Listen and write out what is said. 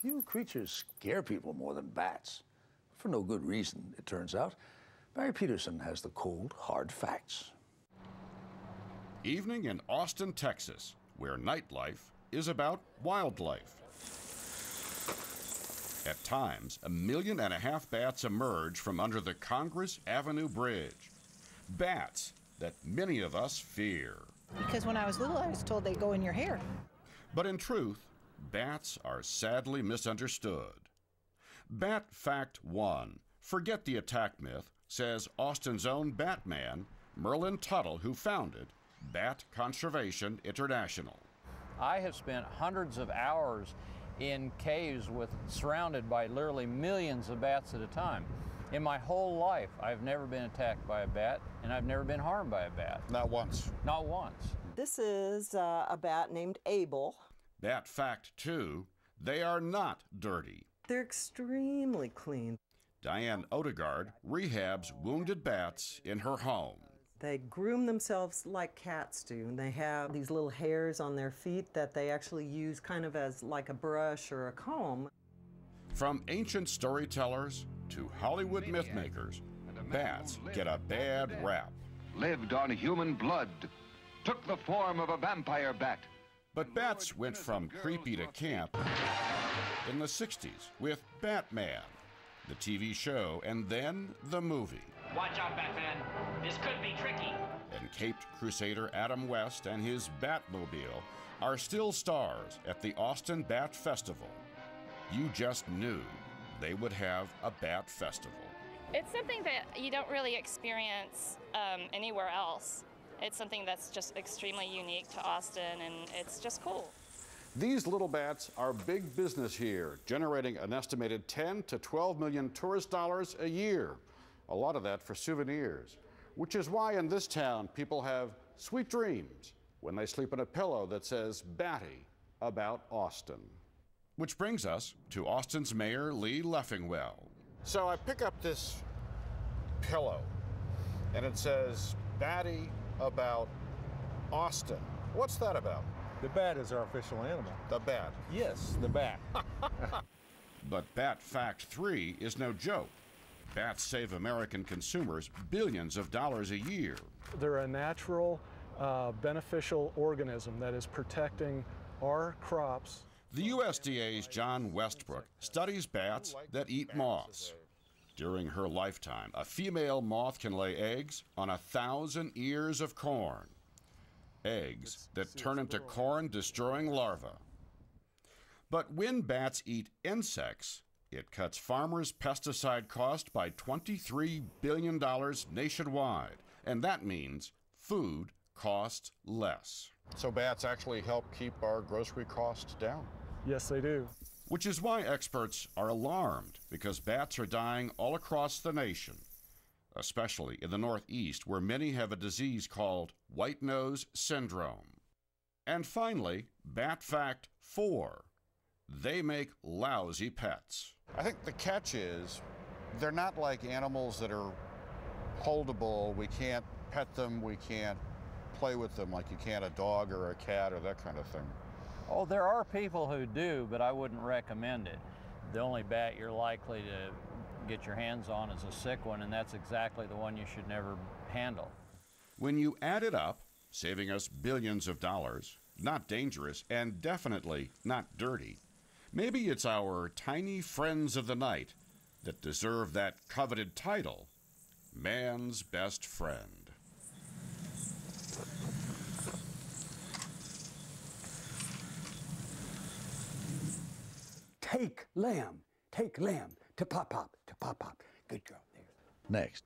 Few creatures scare people more than bats. For no good reason, it turns out. Barry Peterson has the cold, hard facts. Evening in Austin, Texas, where nightlife is about wildlife. At times, 1.5 million bats emerge from under the Congress Avenue Bridge. Bats that many of us fear. Because when I was little, I was told they go in your hair. But in truth, bats are sadly misunderstood. Bat Fact 1, forget the attack myth, says Austin's own Batman, Merlin Tuttle, who founded Bat Conservation International. I have spent hundreds of hours in caves surrounded by literally millions of bats at a time. In my whole life, I've never been attacked by a bat, and I've never been harmed by a bat. Not once. Not once. This is a bat named Abel. Bat Fact 2, they are not dirty. They're extremely clean. Diane Odegaard rehabs wounded bats in her home. They groom themselves like cats do, and they have these little hairs on their feet that they actually use kind of as like a brush or a comb. From ancient storytellers to Hollywood mythmakers, bats get a bad rap. Lived on human blood, took the form of a vampire bat. But bats went from creepy to camp in the 60s with Batman, the TV show, and then the movie. Watch out, Batman. This could be tricky. And Caped Crusader Adam West and his Batmobile are still stars at the Austin Bat Festival. You just knew they would have a Bat Festival. It's something that you don't really experience anywhere else. It's something that's just extremely unique to Austin, and it's just cool. These little bats are big business here, generating an estimated 10 to 12 million tourist dollars a year. A lot of that for souvenirs, which is why in this town people have sweet dreams when they sleep in a pillow that says Batty about Austin. Which brings us to Austin's Mayor Lee Leffingwell. So I pick up this pillow and it says Batty about Austin. What's that about? The bat is our official animal. The bat? Yes, the bat. But Bat Fact 3 is no joke. Bats save American consumers billions of dollars a year. They're a natural, beneficial organism that is protecting our crops. The USDA's John Westbrook studies bats that eat moths. During her lifetime, a female moth can lay eggs on 1,000 ears of corn. Eggs that turn into corn-destroying larvae. But when bats eat insects, it cuts farmers' pesticide cost by $23 billion nationwide. And that means food costs less. So bats actually help keep our grocery costs down? Yes, they do. Which is why experts are alarmed, because bats are dying all across the nation, especially in the Northeast, where many have a disease called white nose syndrome. And finally, Bat Fact 4, they make lousy pets. I think the catch is they're not like animals that are holdable. We can't pet them, we can't play with them like you can a dog or a cat or that kind of thing. Oh, there are people who do, but I wouldn't recommend it. The only bat you're likely to get your hands on is a sick one, and that's exactly the one you should never handle. When you add it up, saving us billions of dollars, not dangerous, and definitely not dirty, maybe it's our tiny friends of the night that deserve that coveted title, man's best friend. Take lamb to pop pop, to pop pop. Good girl. There. Next.